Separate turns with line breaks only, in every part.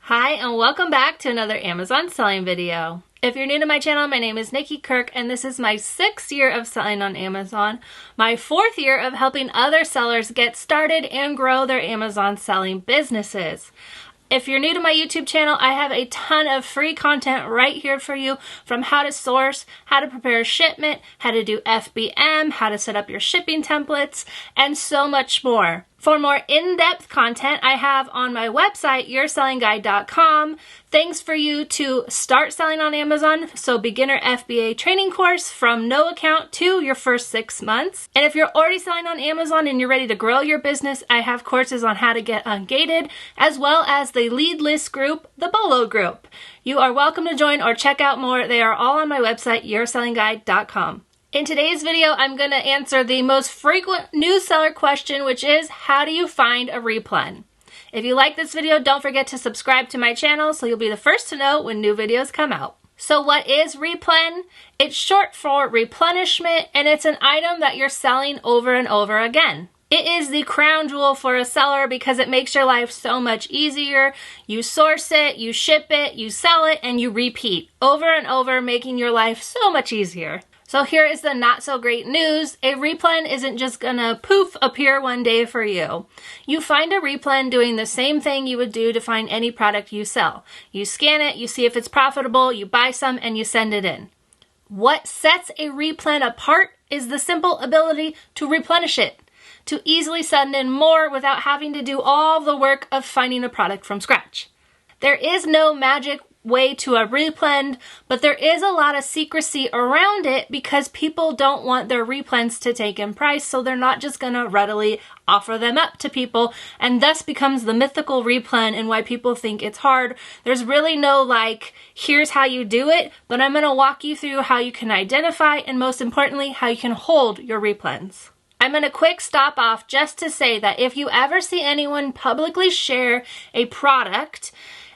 Hi and welcome back to another Amazon selling video. If you're new to my channel, my name is Nikki Kirk and this is my 6th year of selling on Amazon, my 4th year of helping other sellers get started and grow their Amazon selling businesses. If you're new to my YouTube channel, I have a ton of free content right here for you, from how to source, how to prepare a shipment, how to do FBM, how to set up your shipping templates, and so much more. For more in-depth content, I have on my website, yoursellingguide.com, things for you to start selling on Amazon, so beginner FBA training course from no account to your first 6 months. And if you're already selling on Amazon and you're ready to grow your business, I have courses on how to get ungated, as well as the lead list group, the BOLO group. You are welcome to join or check out more. They are all on my website, yoursellingguide.com. In today's video, I'm going to answer the most frequent new seller question, which is, how do you find a replen? If you like this video, don't forget to subscribe to my channel so you'll be the first to know when new videos come out. So what is replen? It's short for replenishment, and it's an item that you're selling over and over again. It is the crown jewel for a seller because it makes your life so much easier. You source it, you ship it, you sell it, and you repeat over and over, making your life so much easier. So here is the not so great news. A replen isn't just gonna poof appear one day for you. You find a replen doing the same thing you would do to find any product you sell. You scan it, you see if it's profitable, you buy some, and you send it in. What sets a replen apart is the simple ability to replenish it, to easily send in more without having to do all the work of finding a product from scratch. There is no magic way to a replen, but there is a lot of secrecy around it because people don't want their replens to take in price, so they're not just gonna readily offer them up to people, and thus becomes the mythical replen and why people think it's hard. There's really no like, here's how you do it, but I'm gonna walk you through how you can identify and most importantly, how you can hold your replens. I'm going to quick stop off just to say that if you ever see anyone publicly share a product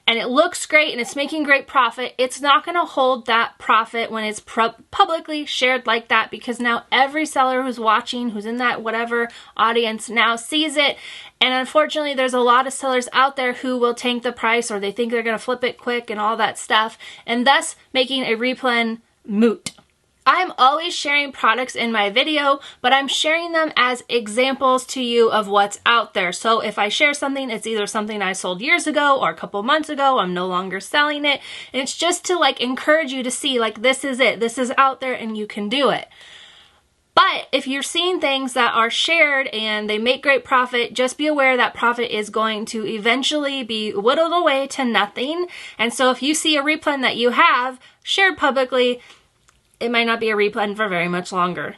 and it looks great and it's making great profit, it's not going to hold that profit when it's publicly shared like that, because now every seller who's watching, who's in that whatever audience, now sees it. And unfortunately, there's a lot of sellers out there who will tank the price, or they think they're going to flip it quick and all that stuff, and thus making a replen moot. I'm always sharing products in my video, but I'm sharing them as examples to you of what's out there. So if I share something, it's either something I sold years ago or a couple months ago, I'm no longer selling it. And it's just to like encourage you to see like, this is it, this is out there and you can do it. But if you're seeing things that are shared and they make great profit, just be aware that profit is going to eventually be whittled away to nothing. And so if you see a replen that you have shared publicly, it might not be a replen for very much longer.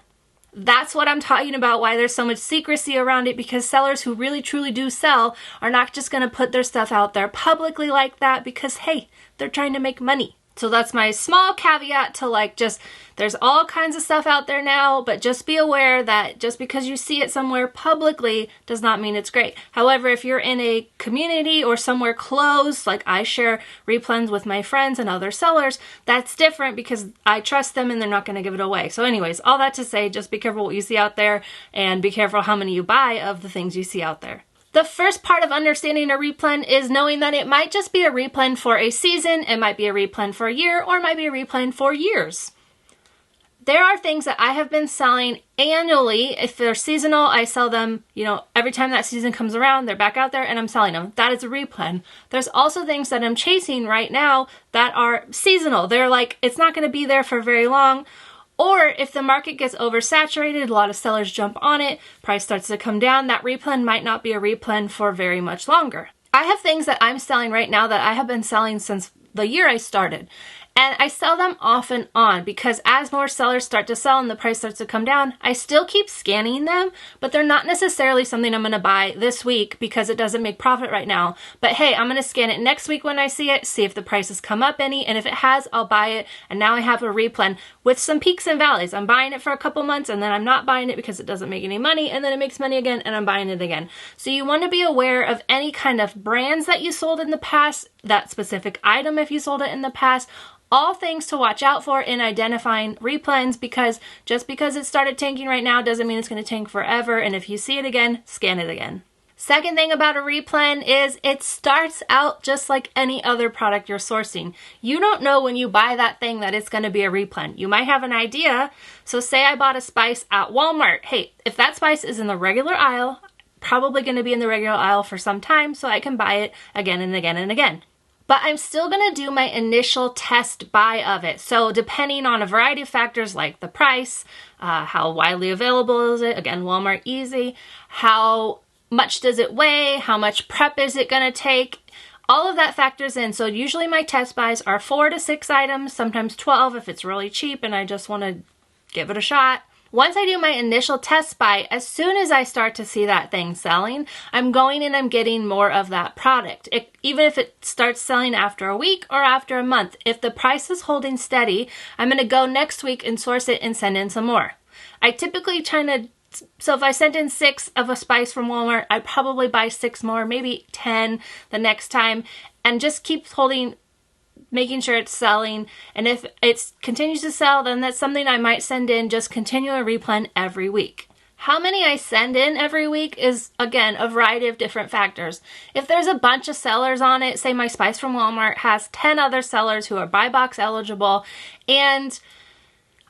That's what I'm talking about, why there's so much secrecy around it, because sellers who really truly do sell are not just going to put their stuff out there publicly like that because, hey, they're trying to make money. So that's my small caveat to like just, there's all kinds of stuff out there now, but just be aware that just because you see it somewhere publicly does not mean it's great. However, if you're in a community or somewhere close, like I share replens with my friends and other sellers, that's different because I trust them and they're not going to give it away. So anyways, all that to say, just be careful what you see out there and be careful how many you buy of the things you see out there. The first part of understanding a replen is knowing that it might just be a replen for a season, it might be a replen for a year, or it might be a replen for years. There are things that I have been selling annually. If they're seasonal, I sell them, every time that season comes around, they're back out there and I'm selling them. That is a replen. There's also things that I'm chasing right now that are seasonal. They're like, it's not going to be there for very long. Or if the market gets oversaturated, a lot of sellers jump on it, price starts to come down, that replen might not be a replen for very much longer. I have things that I'm selling right now that I have been selling since the year I started. And I sell them off and on because as more sellers start to sell and the price starts to come down, I still keep scanning them, but they're not necessarily something I'm going to buy this week because it doesn't make profit right now. But hey, I'm going to scan it next week when I see it, see if the price has come up any, and if it has, I'll buy it. And now I have a replen with some peaks and valleys. I'm buying it for a couple months and then I'm not buying it because it doesn't make any money, and then it makes money again and I'm buying it again. So you want to be aware of any kind of brands that you sold in the past, that specific item if you sold it in the past, all things to watch out for in identifying replens, because just because it started tanking right now doesn't mean it's going to tank forever, and if you see it again, scan it again. Second thing about a replen is it starts out just like any other product you're sourcing. You don't know when you buy that thing that it's going to be a replen. You might have an idea. So say I bought a spice at Walmart. Hey, if that spice is in the regular aisle, probably going to be in the regular aisle for some time, so I can buy it again and again and again. But I'm still going to do my initial test buy of it. So depending on a variety of factors like the price, how widely available is it, again, Walmart easy, how much does it weigh, how much prep is it going to take, all of that factors in. So usually my test buys are 4 to 6 items, sometimes 12 if it's really cheap and I just want to give it a shot. Once I do my initial test buy, as soon as I start to see that thing selling, I'm going and I'm getting more of that product. Even if it starts selling after a week or after a month, if the price is holding steady, I'm going to go next week and source it and send in some more. I typically so if I sent in 6 of a spice from Walmart, I'd probably buy 6 more, maybe 10 the next time, and just keep making sure it's selling. And if it continues to sell, then that's something I might send in, just continue a replen every week. How many I send in every week is, again, a variety of different factors. If there's a bunch of sellers on it, say my spice from Walmart has 10 other sellers who are buy box eligible, and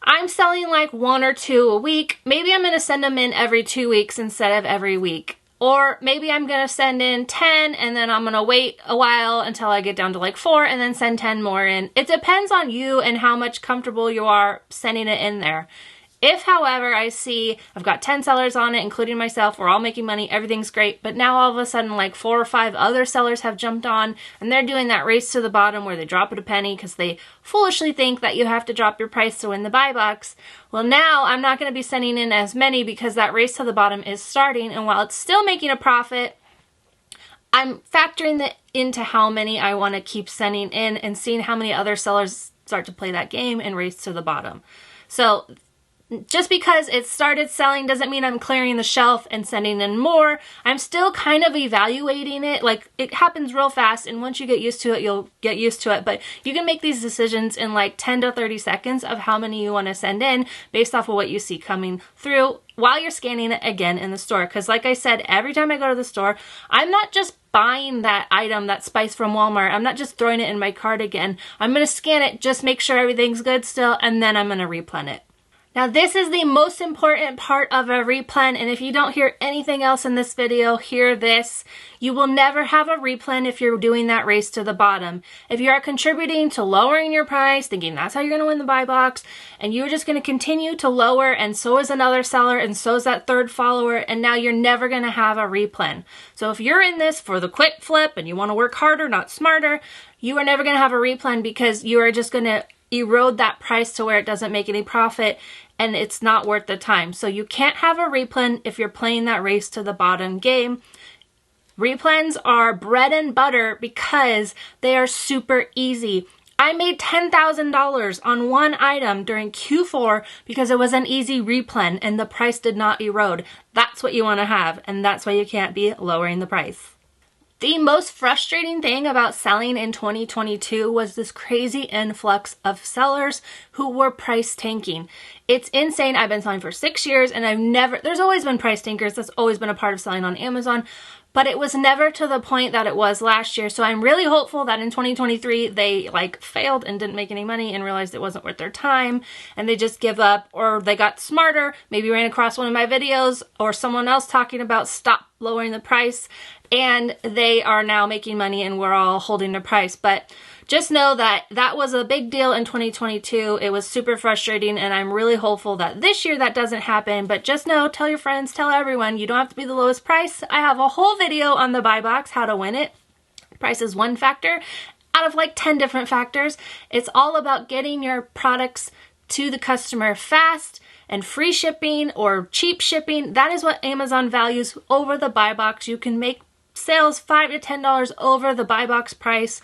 I'm selling like 1 or 2 a week, maybe I'm going to send them in every 2 weeks instead of every week. Or maybe I'm going to send in 10 and then I'm going to wait a while until I get down to like 4 and then send 10 more in. It depends on you and how much comfortable you are sending it in there. If, however, I see I've got 10 sellers on it, including myself, we're all making money, everything's great, but now all of a sudden like 4 or 5 other sellers have jumped on and they're doing that race to the bottom where they drop it a penny because they foolishly think that you have to drop your price to win the buy box. Well, now I'm not going to be sending in as many because that race to the bottom is starting, and while it's still making a profit, I'm factoring that into how many I want to keep sending in and seeing how many other sellers start to play that game and race to the bottom. So just because it started selling doesn't mean I'm clearing the shelf and sending in more. I'm still kind of evaluating it. Like, it happens real fast, and once you get used to it, you'll get used to it. But you can make these decisions in like 10 to 30 seconds of how many you want to send in based off of what you see coming through while you're scanning it again in the store. Because like I said, every time I go to the store, I'm not just buying that item, that spice from Walmart. I'm not just throwing it in my cart again. I'm going to scan it, just make sure everything's good still, and then I'm going to replen it. Now, this is the most important part of a replen, and if you don't hear anything else in this video, hear this. You will never have a replen if you're doing that race to the bottom. If you are contributing to lowering your price, thinking that's how you're going to win the buy box, and you're just going to continue to lower, and so is another seller, and so is that third follower, and now you're never going to have a replen. So if you're in this for the quick flip and you want to work harder, not smarter, you are never going to have a replen because you are just going to erode that price to where it doesn't make any profit and it's not worth the time. So you can't have a replen if you're playing that race to the bottom game. Replens are bread and butter because they are super easy. I made $10,000 on one item during Q4 because it was an easy replen and the price did not erode. That's what you want to have, and that's why you can't be lowering the price. The most frustrating thing about selling in 2022 was this crazy influx of sellers who were price tanking. It's insane. I've been selling for 6 years and there's always been price tankers. That's always been a part of selling on Amazon, but it was never to the point that it was last year. So I'm really hopeful that in 2023, they failed and didn't make any money and realized it wasn't worth their time and they just give up, or they got smarter, maybe ran across one of my videos or someone else talking about stop lowering the price, and they are now making money and we're all holding the price. But just know that that was a big deal in 2022. It was super frustrating, and I'm really hopeful that this year that doesn't happen. But just know, tell your friends, tell everyone, you don't have to be the lowest price. I have a whole video on the buy box, how to win it. Price is one factor out of like 10 different factors. It's all about getting your products to the customer fast and free shipping or cheap shipping. That is what Amazon values over the buy box. You can make sales $5 to $10 over the buy box price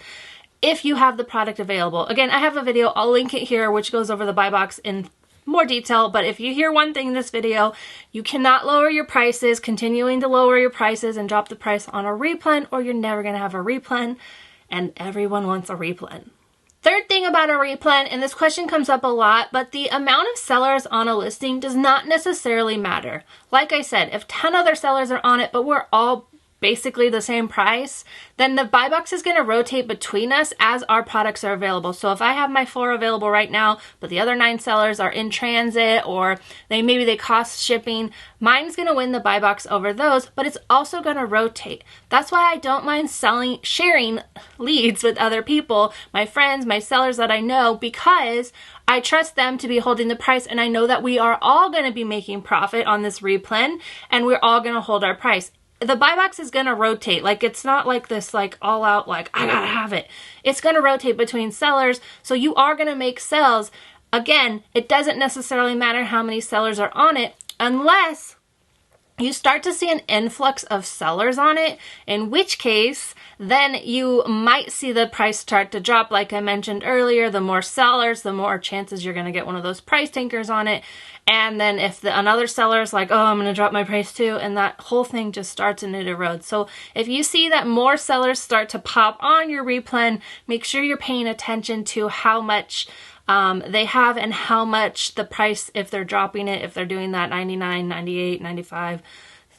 if you have the product available. Again, I have a video, I'll link it here, which goes over the buy box in more detail, but if you hear one thing in this video, you cannot lower your prices, continuing to lower your prices and drop the price on a replen, or you're never going to have a replen, and everyone wants a replen. Third thing about a replen, and this question comes up a lot, but the amount of sellers on a listing does not necessarily matter. Like I said, if 10 other sellers are on it, but we're all basically the same price, then the buy box is going to rotate between us as our products are available. So if I have my 4 available right now, but the other 9 sellers are in transit, or maybe they cost shipping, mine's going to win the buy box over those, but it's also going to rotate. That's why I don't mind sharing leads with other people, my friends, my sellers that I know, because I trust them to be holding the price, and I know that we are all going to be making profit on this replen, and we're all going to hold our price. The buy box is going to rotate. Like, it's not like this, like, all out, like, I gotta have it. It's going to rotate between sellers, so you are going to make sales. Again, it doesn't necessarily matter how many sellers are on it, unless you start to see an influx of sellers on it, in which case, then you might see the price start to drop. Like I mentioned earlier, the more sellers, the more chances you're going to get one of those price tankers on it. And then if another seller is like, oh, I'm going to drop my price too, and that whole thing just starts and it erodes. So if you see that more sellers start to pop on your replen, make sure you're paying attention to how much they have and how much the price, if they're dropping it, if they're doing that 99, 98, 95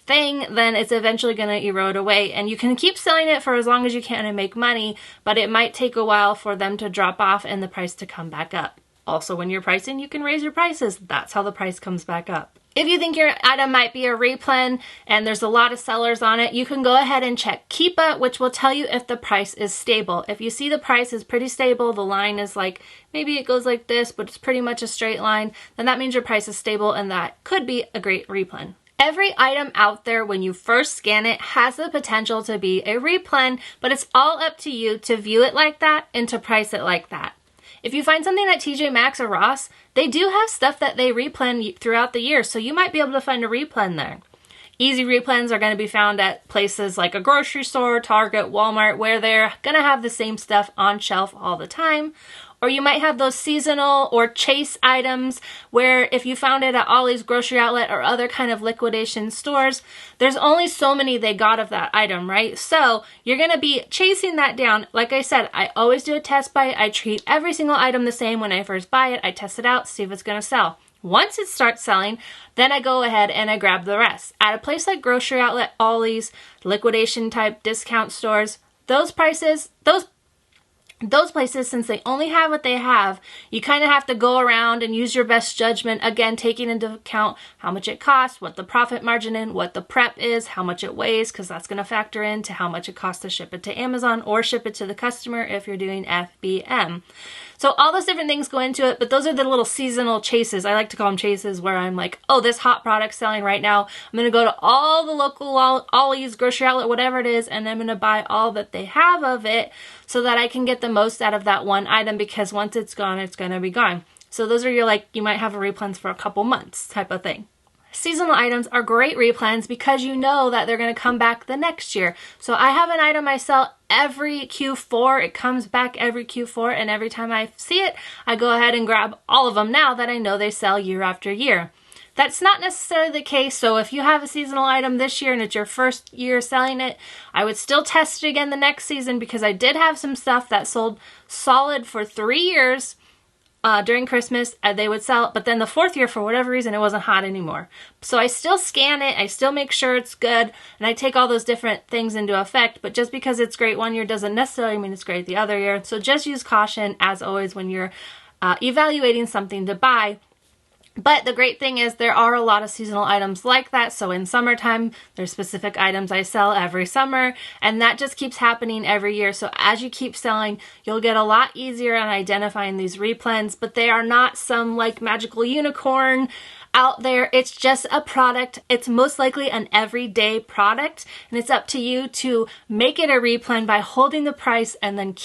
thing, then it's eventually going to erode away. And you can keep selling it for as long as you can and make money, but it might take a while for them to drop off and the price to come back up. Also, when you're pricing, you can raise your prices. That's how the price comes back up. If you think your item might be a replen and there's a lot of sellers on it, you can go ahead and check Keepa, which will tell you if the price is stable. If you see the price is pretty stable, the line is like, maybe it goes like this, but it's pretty much a straight line, then that means your price is stable, and that could be a great replen. Every item out there, when you first scan it, has the potential to be a replen, but it's all up to you to view it like that and to price it like that. If you find something at TJ Maxx or Ross, they do have stuff that they replen throughout the year, so you might be able to find a replen there. Easy replens are going to be found at places like a grocery store, Target, Walmart, where they're going to have the same stuff on shelf all the time. Or you might have those seasonal or chase items where if you found it at Ollie's Grocery Outlet or other kind of liquidation stores, there's only so many they got of that item, right? So you're going to be chasing that down. Like I said, I always do a test buy. I treat every single item the same when I first buy it. I test it out, see if it's going to sell. Once it starts selling, then I go ahead and I grab the rest. At a place like Grocery Outlet, Ollie's, liquidation type discount stores, those places, since they only have what they have, you kind of have to go around and use your best judgment, again, taking into account how much it costs, what the profit margin is, what the prep is, how much it weighs, because that's going to factor into how much it costs to ship it to Amazon or ship it to the customer if you're doing FBM. So all those different things go into it, but those are the little seasonal chases. I like to call them chases, where I'm like, oh, this hot product's selling right now. I'm going to go to all the local Ollie's, Grocery Outlet, whatever it is, and I'm going to buy all that they have of it so that I can get the most out of that one item, because once it's gone, it's going to be gone. So those are your, like, you might have a replens for a couple months type of thing. Seasonal items are great replens because you know that they're going to come back the next year. So I have an item I sell every Q4. It comes back every Q4, and every time I see it, I go ahead and grab all of them now that I know they sell year after year. That's not necessarily the case, so if you have a seasonal item this year and it's your first year selling it, I would still test it again the next season, because I did have some stuff that sold solid for 3 years during Christmas. They would sell it, but then the 4th year, for whatever reason, it wasn't hot anymore. So I still scan it, I still make sure it's good, and I take all those different things into effect, but just because it's great one year doesn't necessarily mean it's great the other year. So just use caution, as always, when you're evaluating something to buy. But the great thing is there are a lot of seasonal items like that. So in summertime, there's specific items I sell every summer, and that just keeps happening every year. So as you keep selling, you'll get a lot easier on identifying these replens, but they are not some like magical unicorn out there. It's just a product. It's most likely an everyday product, and it's up to you to make it a replen by holding the price and then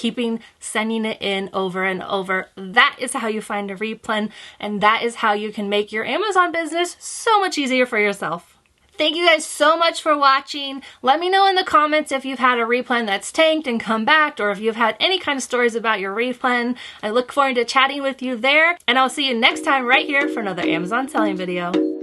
sending it in over and over. That is how you find a replen, and that is how you can make your Amazon business so much easier for yourself. Thank you guys so much for watching. Let me know in the comments if you've had a replen that's tanked and come back, or if you've had any kind of stories about your replen. I look forward to chatting with you there, and I'll see you next time right here for another Amazon selling video.